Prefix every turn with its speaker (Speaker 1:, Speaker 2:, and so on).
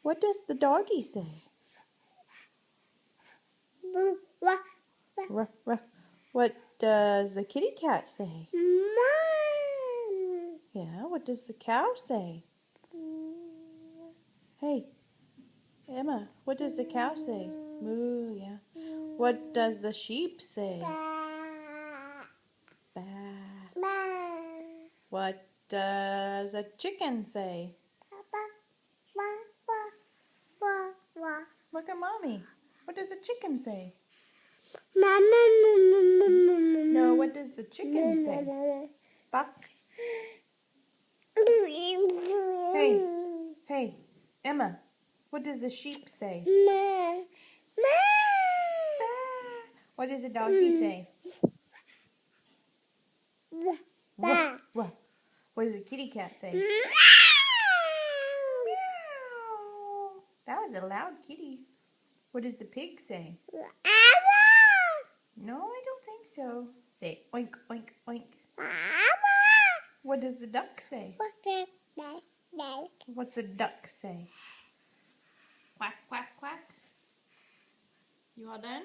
Speaker 1: What does the doggy say? Ruff, ruff. What does the kitty cat say? Yeah, what does the cow say? Hey, Emma, what does the cow say? Moo, yeah. What does the sheep say? Ba. What does a chicken say? Look at Mommy. What does a chicken say? No, what does the chicken say? Buck. Hey, Emma, what does the sheep say? Ba. What does the doggy say? Ruff, ruff. What does the kitty cat say? Meow. That was a loud kitty. What does the pig say? No, I don't think so. Say oink, oink, oink. What does the duck say? What's the duck say? Quack, quack, quack. You all done?